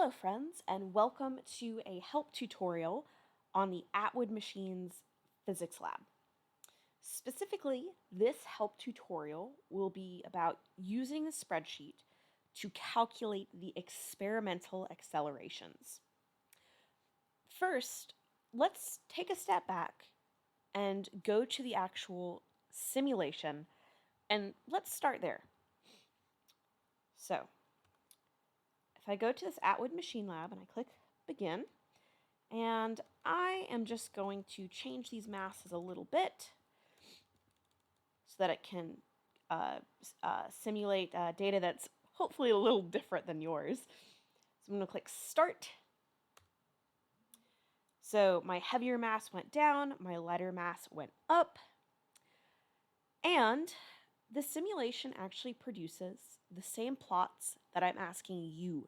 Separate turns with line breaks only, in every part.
Hello friends, and welcome to a help tutorial on the Atwood Machines Physics Lab. Specifically, this help tutorial will be about using the spreadsheet to calculate the experimental accelerations. First, let's take a step back and go to the actual simulation, and let's start there. So, if I go to this Atwood Machine Lab and I click Begin, and I am just going to change these masses a little bit so that it can simulate data that's hopefully a little different than yours. So I'm going to click Start. So my heavier mass went down, my lighter mass went up, and the simulation actually produces the same plots that I'm asking you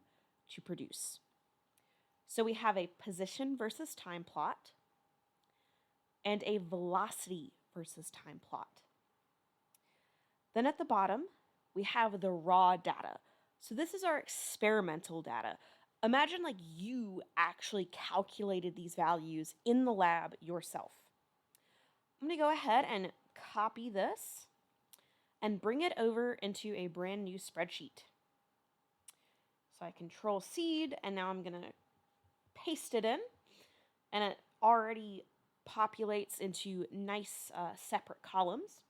to produce. So we have a position versus time plot and a velocity versus time plot. Then at the bottom, we have the raw data. So this is our experimental data. Imagine like you actually calculated these values in the lab yourself. I'm going to go ahead and copy this and bring it over into a brand new spreadsheet. So I Control C, and now I'm going to paste it in, and it already populates into nice separate columns.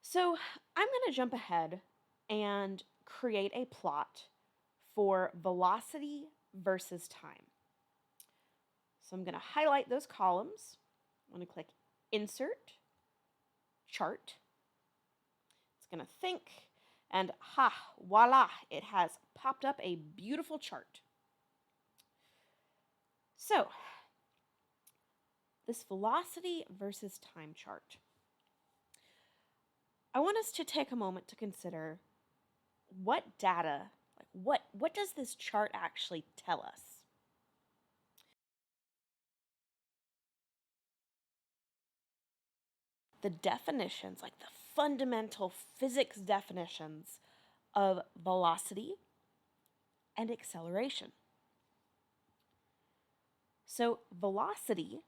So I'm going to jump ahead and create a plot for velocity versus time. So I'm going to highlight those columns. I'm going to click Insert, Chart. It's going to think, and voila, it has popped up a beautiful chart. So this velocity versus time chart. I want us to take a moment to consider what data, what does this chart actually tell us? The definitions, like the fundamental physics definitions of velocity and acceleration. So velocity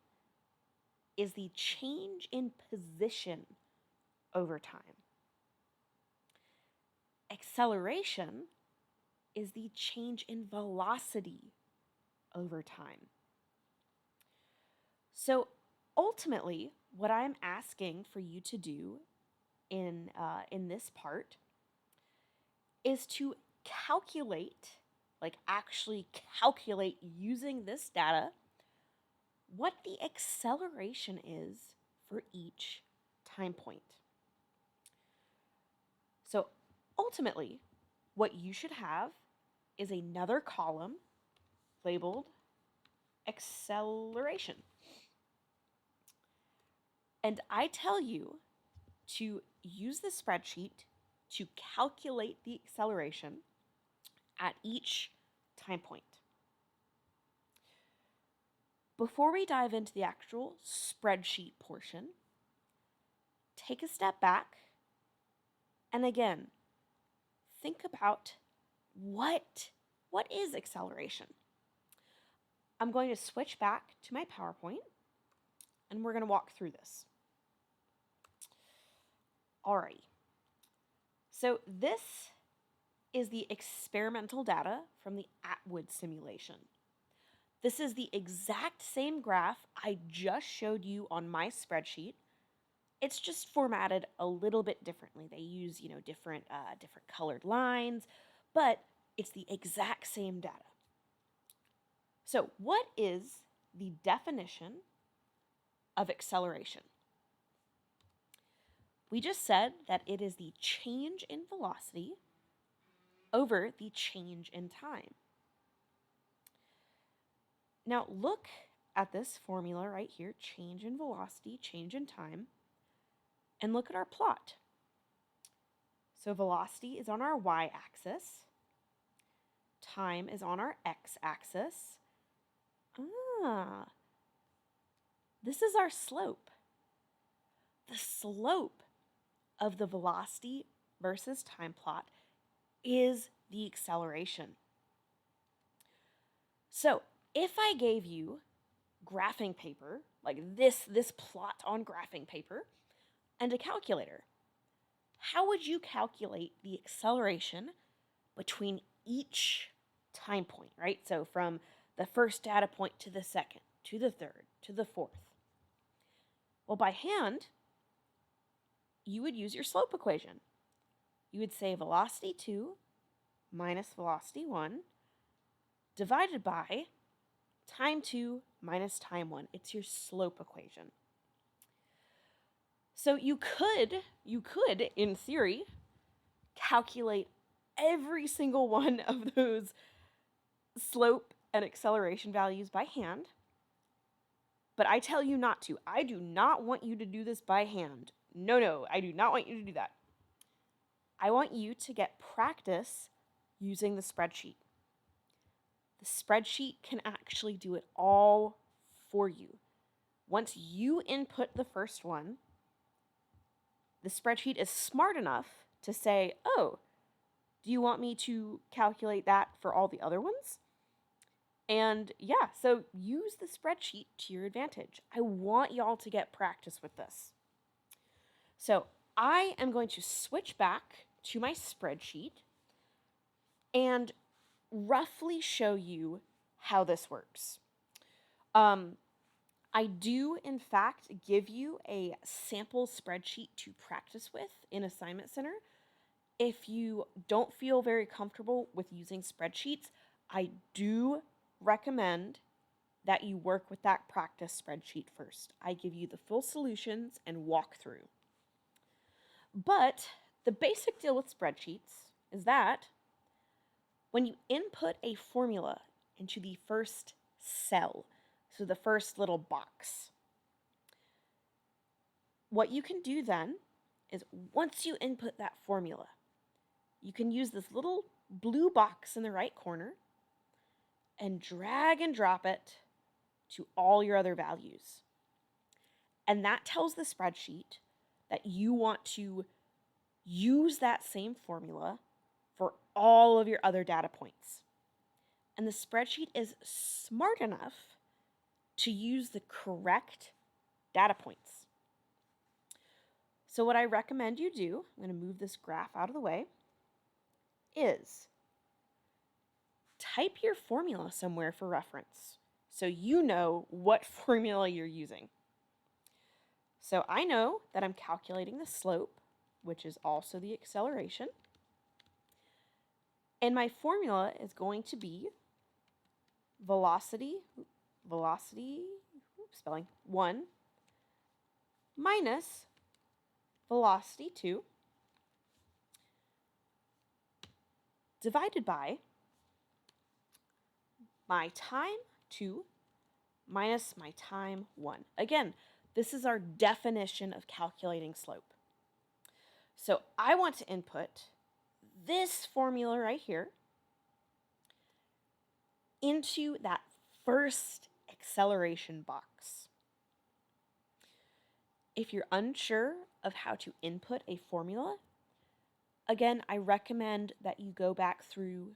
is the change in position over time. Acceleration is the change in velocity over time. So ultimately, what I'm asking for you to do in this part is to calculate, actually calculate using this data, what the acceleration is for each time point. So ultimately, what you should have is another column labeled acceleration. And I tell you to use the spreadsheet to calculate the acceleration at each time point. Before we dive into the actual spreadsheet portion, take a step back and again, think about what is acceleration? I'm going to switch back to my PowerPoint and we're going to walk through this. Alrighty. So this is the experimental data from the Atwood simulation. This is the exact same graph I just showed you on my spreadsheet. It's just formatted a little bit differently. They use, different colored lines, but it's the exact same data. So what is the definition of acceleration? We just said that it is the change in velocity over the change in time. Now look at this formula right here, change in velocity, change in time, and look at our plot. So velocity is on our y-axis, time is on our x-axis. This is our slope. The slope of the velocity versus time plot is the acceleration. So if I gave you graphing paper, like this plot on graphing paper, and a calculator, how would you calculate the acceleration between each time point, right? So from the first data point to the second, to the third, to the fourth. Well, by hand, you would use your slope equation. You would say velocity 2 minus velocity 1 divided by time 2 minus time 1. It's your slope equation. So you could, in theory, calculate every single one of those slope and acceleration values by hand, but I tell you not to. I do not want you to do this by hand. No, I do not want you to do that. I want you to get practice using the spreadsheet. The spreadsheet can actually do it all for you. Once you input the first one, the spreadsheet is smart enough to say, oh, do you want me to calculate that for all the other ones? And yeah, so use the spreadsheet to your advantage. I want y'all to get practice with this. So I am going to switch back to my spreadsheet and roughly show you how this works. I do, in fact, give you a sample spreadsheet to practice with in Assignment Center. If you don't feel very comfortable with using spreadsheets, I do recommend that you work with that practice spreadsheet first. I give you the full solutions and walk through. But the basic deal with spreadsheets is that when you input a formula into the first cell, so the first little box, what you can do then is once you input that formula, you can use this little blue box in the right corner and drag and drop it to all your other values. And that tells the spreadsheet that you want to use that same formula for all of your other data points. And the spreadsheet is smart enough to use the correct data points. So what I recommend you do, I'm going to move this graph out of the way, is type your formula somewhere for reference so you know what formula you're using. So I know that I'm calculating the slope, which is also the acceleration. And my formula is going to be velocity 1 minus velocity 2 divided by my time 2 minus my time 1. Again, this is our definition of calculating slope. So I want to input this formula right here into that first acceleration box. If you're unsure of how to input a formula, again, I recommend that you go back through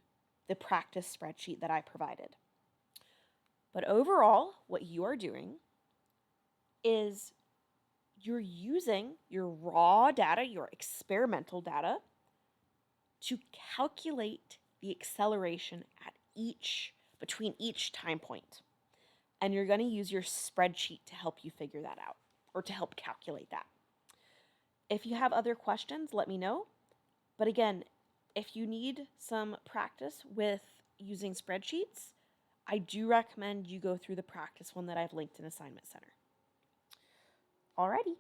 the practice spreadsheet that I provided. But overall, what you are doing is you're using your raw data, your experimental data, to calculate the acceleration at between each time point. And you're going to use your spreadsheet to help you figure that out, or to help calculate that. If you have other questions, let me know. But again, if you need some practice with using spreadsheets, I do recommend you go through the practice one that I've linked in Assignment Center. Alrighty.